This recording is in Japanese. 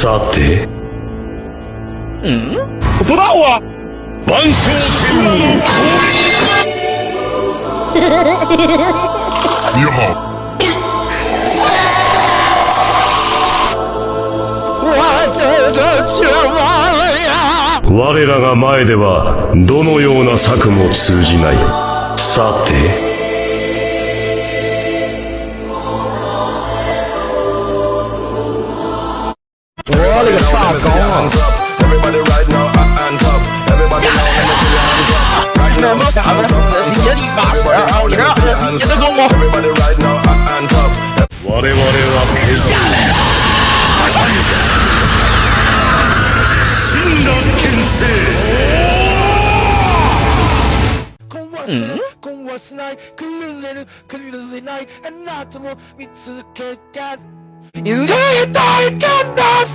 さて。不到啊！万象天魔の攻撃。你好。我真的绝望了呀！我らが前ではどのような策も通じない。さて。我勒个大高啊！那么打的是野地把水啊！你看，你的跟我。我々は死んだ天聖。con我是ないくるれるくるれないあなたも見つけた。いるたいかんだ